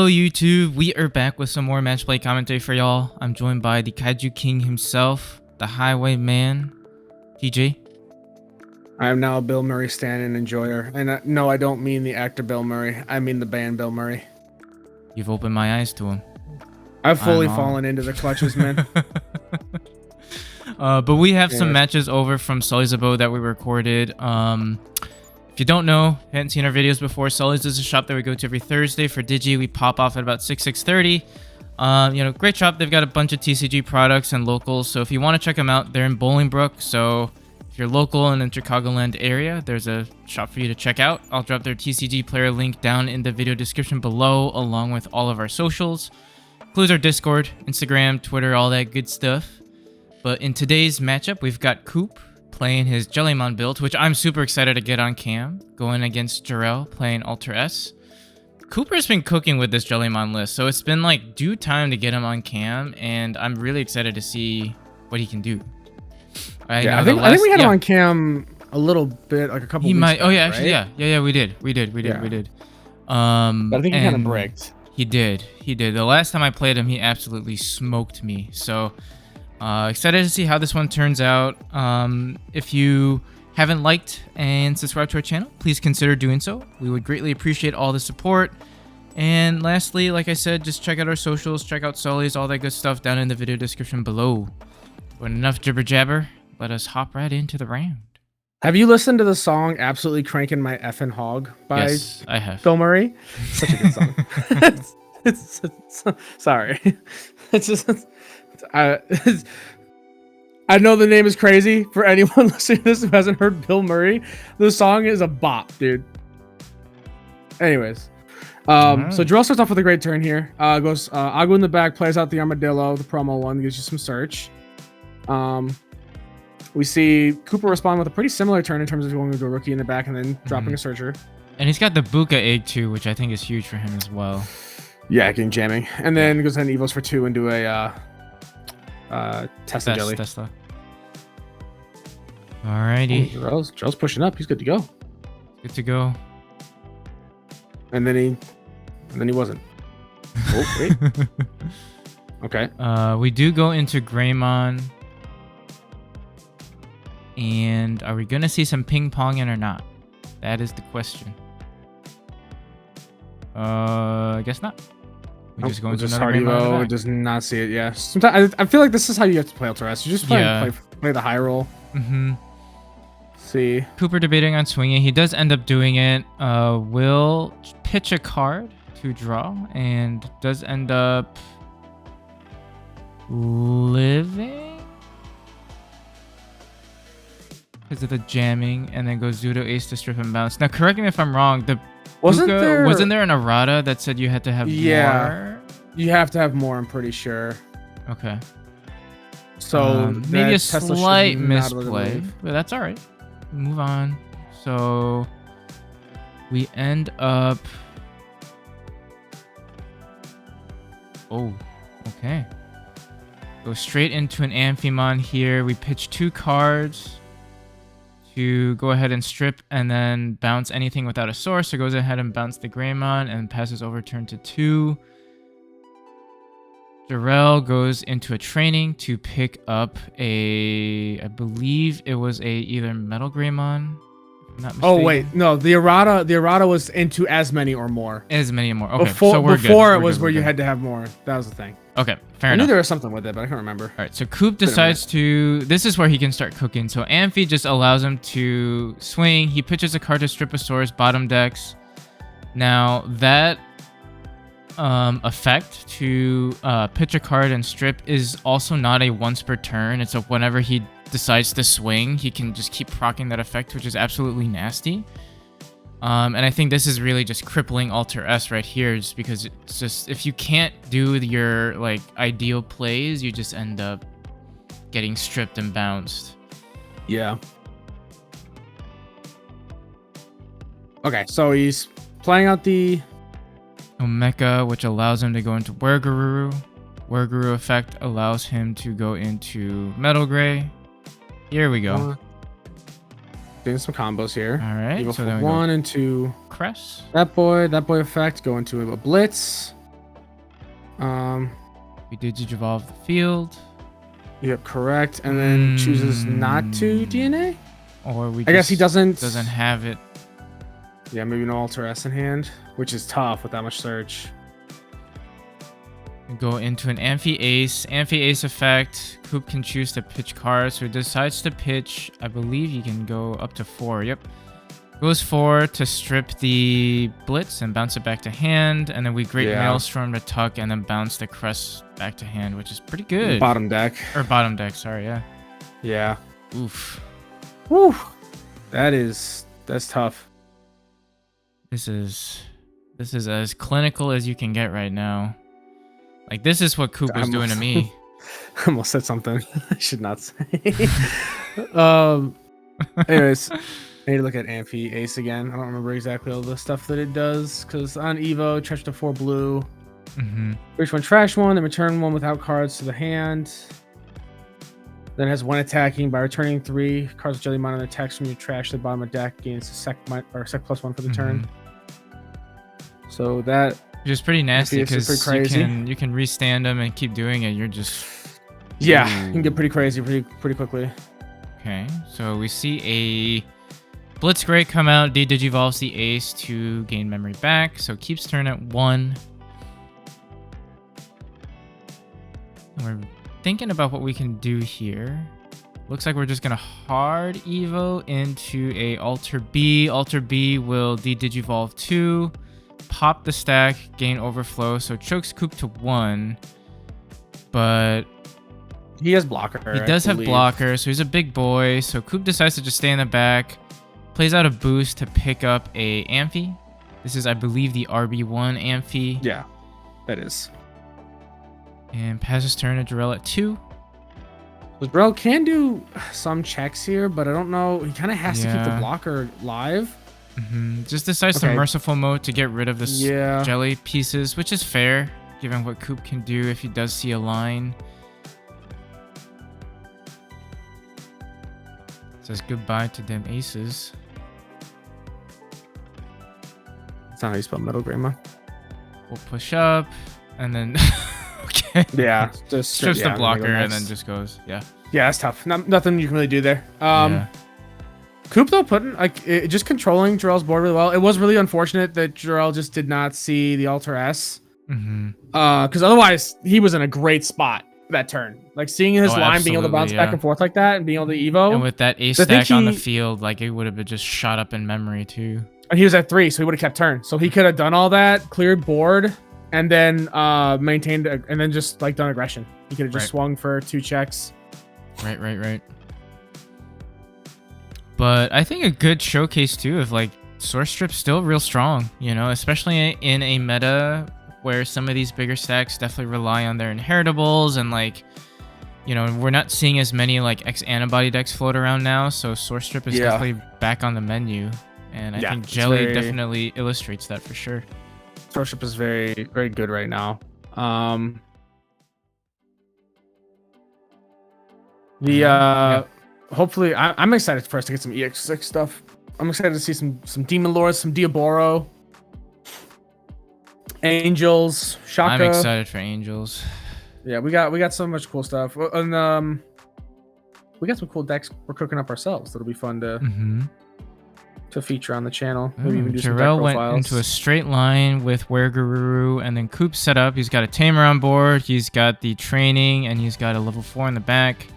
Hello YouTube, we are back with some more matchplay commentary for y'all. I'm joined by the Kaiju King himself, the Highwayman, TJ. I am now a Bill Murray stan and enjoyer. And no, I don't mean the actor Bill Murray. I mean the band Bill Murray. You've opened my eyes to him. I've fully fallen into the clutches, man. But we have some matches over from Sully's Abode that we recorded. If you don't know, hadn't seen our videos before, Sully's is a shop that we go to every Thursday for Digi. We pop off at about 6:30. Great shop. They've got a bunch of TCG products and locals. So if you want to check them out, they're in Bolingbrook. So if you're local and in Chicagoland area, there's a shop for you to check out. I'll drop their TCG player link down in the video description below, along with all of our socials. Includes our Discord, Instagram, Twitter, all that good stuff. But in today's matchup, we've got Coop playing his Jellymon build, which I'm super excited to get on cam, going against Jorel playing Alter-S. Cooper's been cooking with this Jellymon list, so it's been like due time to get him on cam, and I'm really excited to see what he can do. I think we had him on cam a little bit, like a couple weeks back, actually, right? yeah, we did. But I think he kind of bricked. He did. The last time I played him, he absolutely smoked me. So excited to see how this one turns out. If you haven't liked and subscribed to our channel, please consider doing so. We would greatly appreciate all the support. And lastly, like I said, just check out our socials, check out Sully's, all that good stuff down in the video description below. But enough jibber jabber, let us hop right into the round. Have you listened to the song "Absolutely Cranking My Effin' Hog" by Yes, I have. Bill Murray? Such a good song. it's sorry. It's just I know the name is crazy for anyone listening to this who hasn't heard Bill Murray. The song is a bop, dude. Anyways, so Jorel starts off with a great turn here. Goes Agu in the back, plays out the Armadillo, the promo one, gives you some search. We see Cooper respond with a pretty similar turn in terms of going to a rookie in the back and then dropping a searcher. And he's got the Buka egg too, which I think is huge for him as well. Yeah, getting jamming. And then goes ahead and Evos for 2 and do a Tesla Jelly. Tesla. Alrighty. Jorel's pushing up. He's good to go. Good to go. And then he wasn't. Oh, wait. Okay. We do go into Greymon. And are we gonna see some ping ponging or not? That is the question. I guess not. We just go into another Greymon. Does not see it. Yeah. Sometimes I feel like this is how you have to play Alter-S. You just play the high roll. See. Cooper debating on swinging. He does end up doing it. Will pitch a card to draw and does end up living because of the jamming, and then goes Zudo Ace to strip and bounce. Now, correct me if I'm wrong. Wasn't there an errata that said you had to have more? You have to have more, I'm pretty sure. Okay. So maybe a slight misplay, but that's all right. Move on. So we end up. Oh, okay. Go straight into an Amphimon here. We pitch 2 cards to go ahead and strip and then bounce anything without a source. So goes ahead and bounce the Greymon and passes over turn to 2. Jorel goes into a training to pick up I believe it was either Metal Greymon. If I'm not mistaken. Oh wait, no, the errata was into as many or more. As many or more. Okay, so we're good. Before it was where you had to have more. That was the thing. Okay, fair enough. I knew there was something with it, but I can't remember. All right, so Coop decides to. This is where he can start cooking. So Amphi just allows him to swing. He pitches a card to strip a source, bottom decks. Now that effect to pitch a card and strip is also not a once per turn. It's a whenever he decides to swing, he can just keep proccing that effect, which is absolutely nasty. And I think this is really just crippling Alter-S right here, just because it's just if you can't do your like ideal plays, you just end up getting stripped and bounced. Yeah. Okay, so he's playing out the Omeka, which allows him to go into Werguru. Werguru effect allows him to go into Metal Gray. Here we go. Doing some combos here. All right. So then 1 and 2. Cress. That boy effect. Go into a Blitz. We did evolve the field. Yep, correct. And then chooses not to DNA? Or we I guess he doesn't have it. Yeah, maybe no Alter-S in hand, which is tough with that much search. Go into an Amphi-Ace. Amphi-Ace effect. Coop can choose to pitch cards. So he decides to pitch. I believe he can go up to 4. Yep. Goes 4 to strip the Blitz and bounce it back to hand. And then we Great Maelstrom to tuck and then bounce the Crest back to hand, which is pretty good. Bottom deck. Or bottom deck, sorry, yeah. Yeah. Oof. Woo. That's tough. This is as clinical as you can get right now. Like, this is what Coop was doing to me. I almost said something I should not say. Anyways, I need to look at Amphi-Ace again. I don't remember exactly all the stuff that it does, because on Evo, trash to 4 blue. Reach 1, trash 1, then return 1 without cards to the hand. Then it has 1 attacking by returning 3 cards with Jellymon on attacks from your trash to the bottom of the deck, gains a sec +1 for the turn. So that is pretty nasty because you can restand them and keep doing it. You're just you can get pretty crazy pretty quickly. Okay, so we see a Blitzcrank come out. Digivolves the Ace to gain memory back, so keeps turn at 1. And we're thinking about what we can do here. Looks like we're just gonna hard Evo into a Alter B. Alter B will Digivolve 2. Pop the stack, gain overflow, so chokes Coop to 1, but he has blocker. He does have blocker, so he's a big boy. So Coop decides to just stay in the back, plays out a boost to pick up a Amphi. This is, I believe, the RB1 Amphi. Yeah, that is. And passes turn to Jorel at 2. Jorel can do some checks here, but I don't know. He kind of has to keep the blocker live. Just decides to merciful mode to get rid of the jelly pieces, which is fair given what Coop can do if he does see a line. Says goodbye to them aces. That's not how you spell metal, Grandma. We'll push up and then okay. Yeah, just strips the blocker and then just goes. Yeah, that's tough. Nothing you can really do there. Coop, though, just controlling Jorel's board really well. It was really unfortunate that Jorel just did not see the Alter-S. Because otherwise, he was in a great spot that turn. Like, seeing his line, being able to bounce back and forth like that, and being able to Evo. And with that ace stack on the field, like, it would have been just shot up in memory, too. And he was at 3, so he would have kept turn. So he could have done all that, cleared board, and then maintained, and then just, like, done aggression. He could have just swung for 2 checks. Right. But I think a good showcase too of like Source Strip's still real strong, you know, especially in a meta where some of these bigger stacks definitely rely on their inheritables and like, you know, we're not seeing as many like X antibody decks float around now, so Source Strip is definitely back on the menu, and I think Jelly definitely illustrates that for sure. Source Strip is very, very good right now. Hopefully, I'm excited for us to get some EX6 stuff. I'm excited to see some Demon Lords, some Diaboro, Angels, Shaka. I'm excited for Angels. Yeah, we got so much cool stuff, and we got some cool decks we're cooking up ourselves. That'll be fun to feature on the channel. Maybe even do some deck profiles. Went into a straight line with Wereguru, and then Coop set up. He's got a Tamer on board. He's got the training, and he's got a level 4 in the back.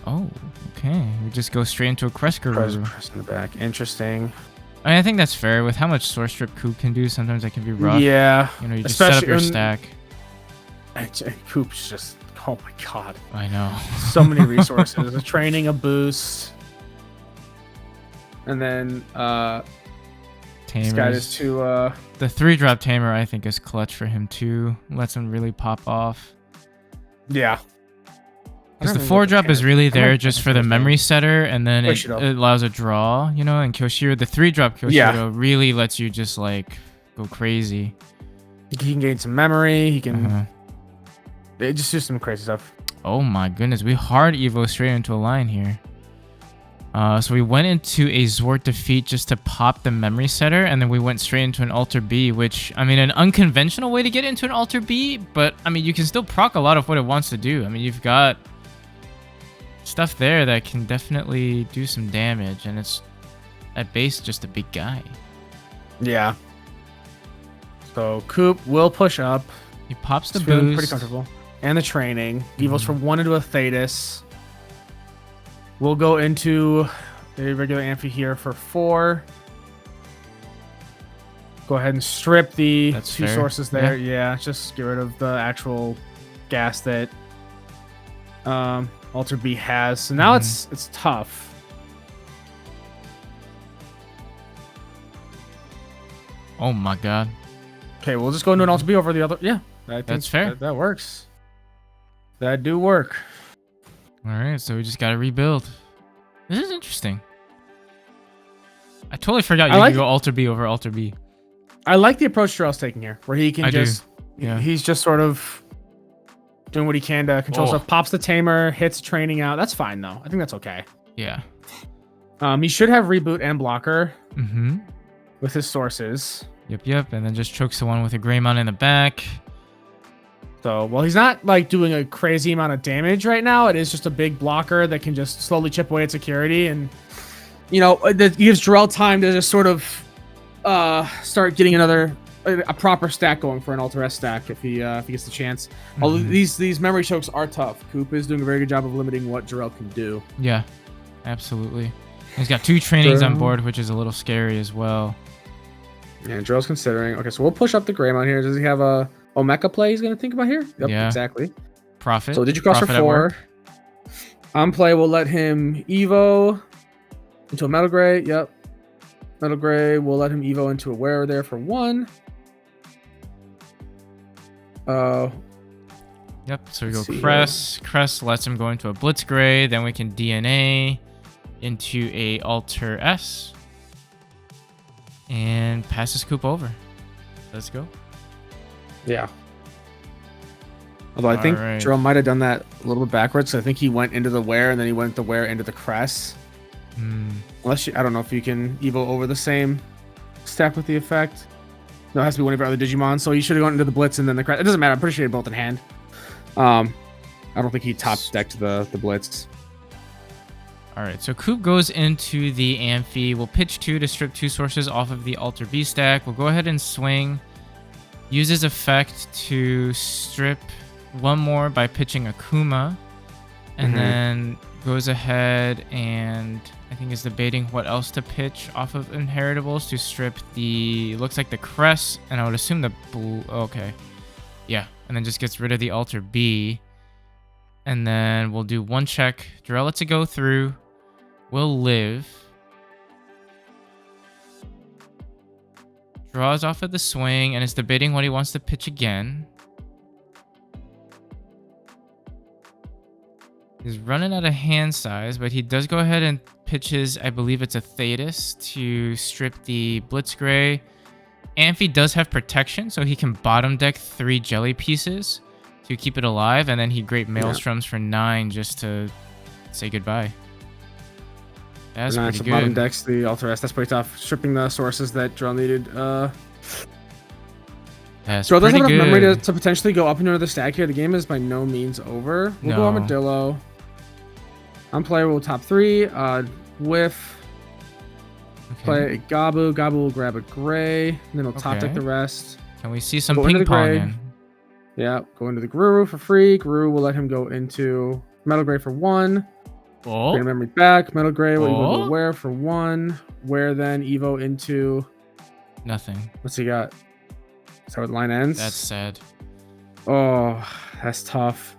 Oh, okay. We just go straight into a Crest-Guru. Crest in the back. Interesting. I think that's fair. With how much Source Strip Coop can do, sometimes that can be rough. Yeah. You know, you just set up your stack. Coop's just, oh my god. I know. So many resources. A training, a boost. And then, this guy is to, the 3-drop Tamer, I think, is clutch for him, too. Lets him really pop off. Yeah. Because the 4-drop is really there just for the memory setter, and then it allows a draw, you know, and Kyoshiro, the 3-drop Kyoshiro really lets you just, like, go crazy. He can gain some memory, he can... Just do some crazy stuff. Oh my goodness, we hard Evo straight into a line here. So we went into a Zwart defeat just to pop the memory setter, and then we went straight into an Alter B, which, I mean, an unconventional way to get into an Alter B, but, I mean, you can still proc a lot of what it wants to do. I mean, you've got stuff there that can definitely do some damage, and it's, at base, just a big guy. Yeah. So Coop will push up. He pops the He's feeling boost. pretty comfortable. And the training. Evo's from 1 into a Thetis. We'll go into a regular Amphi here for 4. Go ahead and strip the That's 2 fair. sources there. Yeah, just get rid of the actual gas that Alter B has. So now it's tough. Oh my god. Okay, we'll just go into an Alter B over the other. Yeah, I think That's fair. That works. That do work. Alright, so we just gotta rebuild. This is interesting. I totally forgot you could go Alter B over Alter B. I like the approach Jorel's taking here, where he can Yeah. he's just sort of doing what he can to control stuff. Pops the tamer, hits training out. That's fine though. I think that's okay. Yeah. He should have reboot and blocker Mm-hmm. with his sources. Yep. And then just chokes the one with a Greymon in the back. So, well, he's not like doing a crazy amount of damage right now. It is just a big blocker that can just slowly chip away at security, and you know that gives Jorel time to just sort of start getting a proper stack going for an Alter-S stack if he gets the chance. Although these memory chokes are tough. Coop is doing a very good job of limiting what Jorel can do. Yeah, absolutely. He's got 2 trainings on board, which is a little scary as well. Yeah, Jorel's considering. Okay, so we'll push up the Greymon here. Does he have a Omeka play he's going to think about here? Yep, yeah, exactly. Profit. So did you cross for 4? On play, we'll let him Evo into a Metal Gray. Yep. Metal Gray, we'll let him Evo into a Wearer there for 1. Yep, so we go Crest. Crest lets him go into a Blitzgray. Then we can DNA into a Alter-S. And passes Coop over. Let's go. Yeah. Although I think Jorel might have done that a little bit backwards. So I think he went into the Wear and then he went the Wear into the Crest. Unless I don't know if you can Evo over the same stack with the effect. No, it has to be one of your other Digimon. So you should have gone into the Blitz and then the Crest. It doesn't matter. I'm pretty sure he had both in hand. I don't think he top decked the Blitz. Alright, so Coop goes into the Amphi. We'll pitch 2 to strip 2 sources off of the Alter B stack. We'll go ahead and swing. Use his effect to strip 1 more by pitching Akuma. And then goes ahead and I think is debating what else to pitch off of Inheritables to strip the, looks like the Crest, and I would assume the blue, okay. Yeah, and then just gets rid of the Alter B. And then we'll do 1 check. Jorel lets it go through. Will live. Draws off of the swing and is debating what he wants to pitch again. He's running out of hand size, but he does go ahead and pitches, I believe it's a Thetis, to strip the Blitzgray. Amphi does have protection, so he can bottom deck 3 jelly pieces to keep it alive, and then he great Maelstroms for 9 just to say goodbye. That's pretty good. Bottom decks the Alter-S. That's pretty tough. Stripping the sources that Jorel needed. That's Jorel does have enough good. memory to potentially go up into another stack here. The game is by no means over. We'll go Armadillo. On play, we'll top 3. Whiff. Okay. Play a Gabu. Gabu will grab a Gray. And then we'll top deck the rest. Can we see some Go into ping the Gray. ponging? Yeah, go into the Guru for free. Guru will let him go into Metal Gray for 1. Oh. Bring memory back. Metal Gray will Evo to Wear for 1. Wear then Evo into... Nothing. What's he got? Is that where the line ends? That's sad. Oh, that's tough.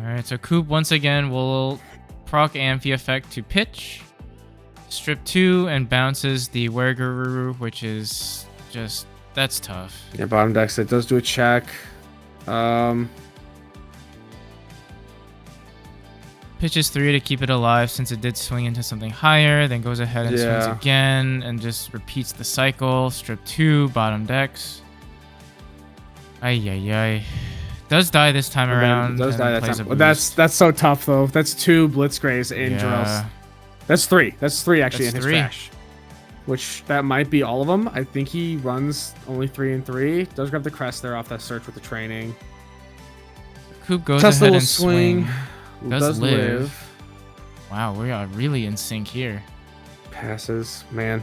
Alright, so Coop once again will proc Amphi effect to pitch. Strip 2 and bounces the Wereguru, which is just... That's tough. Yeah, bottom decks. It does do a check. Pitches 3 to keep it alive since it did swing into something higher, then goes ahead and swings again and just repeats the cycle. Strip 2, bottom decks. Ay. Does die this time around. Does die that time. That's so tough though. That's 2 Blitzgrays in Jorel's That's 3. That's 3 actually That's in his 3. trash. Which that might be all of them. I think he runs only 3 and 3. Does grab the crest there off that search with the training. Coop goes Tesla ahead will and swing. Does live. live. Wow, we are really in sync here. Passes, man.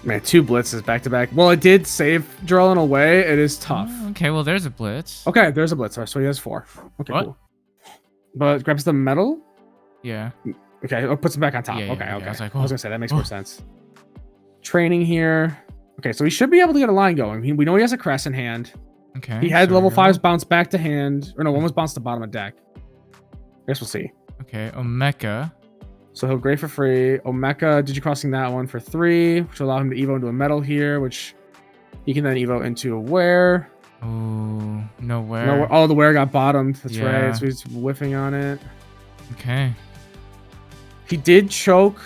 Man, 2 blitzes back to back. Well, it did save Jorel in a way. It is tough. Oh, okay, well, there's a blitz. Okay, there's a blitzer, so he has 4. Okay, What? cool. But grabs the medal. Yeah. Okay, it puts him back on top. Yeah, okay. I was like, I was gonna say that makes more sense. Training here. Okay, so he should be able to get a line going. We know he has a crest in hand. Okay. He had so level we 5s bounce back to hand. Or no, one was bounced to bottom of deck. I guess we'll see. Okay, Omeka. So he'll grade for free. Omeka, Digicrossing that one for 3, which will allow him to evo into a metal here, which he can then evo into a wear. Oh, nowhere. Oh, the wear got bottomed. That's Yeah. right. So he's whiffing on it. Okay. He did choke.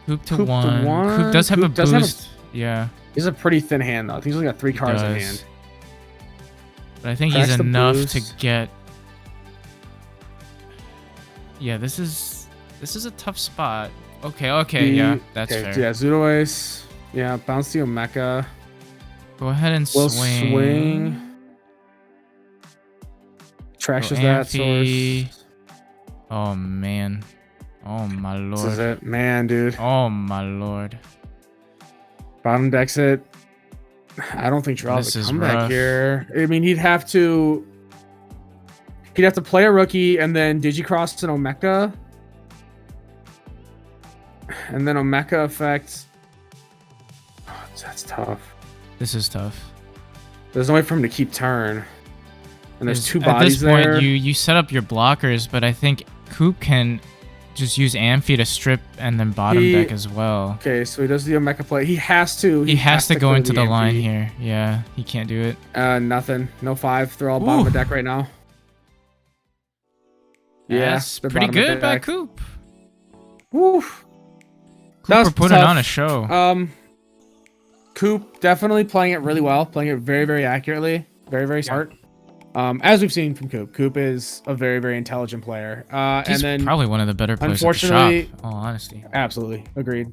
Coop to Coop to 1. one. Coop does have Coop a does have a- boost. Yeah. He's a pretty thin hand, though. I think he's only got 3 cards in does. hand. But I think Cracks he's the enough to boost. get... Yeah, this is a tough spot. Okay, yeah, that's okay, fair. Yeah, Zudo Ace. Yeah, bounce the Omeka. Go ahead and Will swing. swing. Trashes Go that Amphi. source. Oh, man. Oh, my This is lord. it. Man, dude. Oh, my lord. Bottom decks it. I don't think Jorel This has is a comeback rough. here. I mean, he'd have to play a rookie and then Digicross an Omeka. And then Omeka effect. Oh, that's tough. This is tough. There's no way for him to keep turn. And there's 2 At bodies this point, there. you set up your blockers, but I think Coop can just use Amphi to strip and then bottom deck as well. Okay, so he does the Omeka play. He has to. He has to go clear into the line Amphi. here. Yeah, he can't do it. Nothing. No 5. They're all bottom Ooh. of deck right now. Yeah, That's they're pretty bottom of good by deck. Coop. Woo. That was Cooper putting tough. on a show. Coop definitely playing it really well, playing it very, very accurately, very, very smart. As we've seen from Coop, Coop is a very, very intelligent player. He's and then probably one of the better players at the unfortunately- shop. All honesty. absolutely agreed.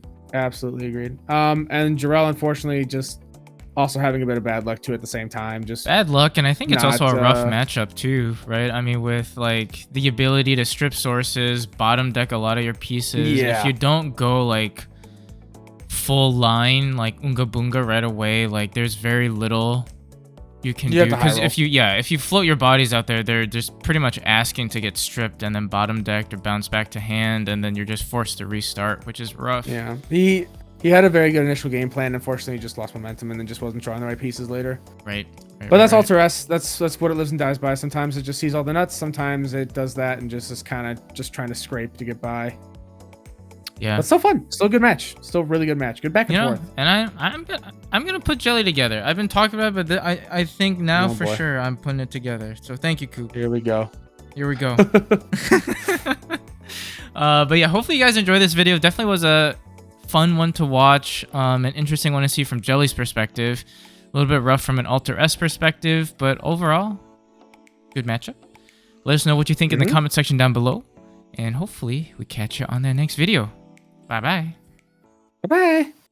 And Jorel, unfortunately, just also having a bit of bad luck too at the same time. Just Bad luck, and I think it's also a Not, rough matchup too, right? I mean, with like the ability to strip sources, bottom deck a lot of your pieces. Yeah. If you don't go like full line, like Unga Bunga right away, like there's very little you can You have do. to high Because if you float your bodies out there, they're just pretty much asking to get stripped and then bottom decked or bounce back to hand, and then you're just forced to restart, which is rough. yeah, he had a very good initial game plan. Unfortunately, he just lost momentum and then just wasn't drawing the right pieces later. Right. But that's right. Alter-S. That's what it lives and dies by. Sometimes it just sees all the nuts. Sometimes it does that and just is kind of just trying to scrape to get by. Yeah. But still fun. Still a good match. Still a really good match. Good back and You know, forth. and I'm gonna put Jelly together. I've been talking about it, but I think now Oh, for boy. sure I'm putting it together. So thank you, Coop. Here we go. Here we go. But yeah, hopefully you guys enjoyed this video. Definitely was a fun one to watch, an interesting one to see from Jelly's perspective. A little bit rough from an Alter-S perspective, but overall, good matchup. Let us know what you think in the comment section down below, and hopefully we catch you on the next video. Bye bye. Bye-bye.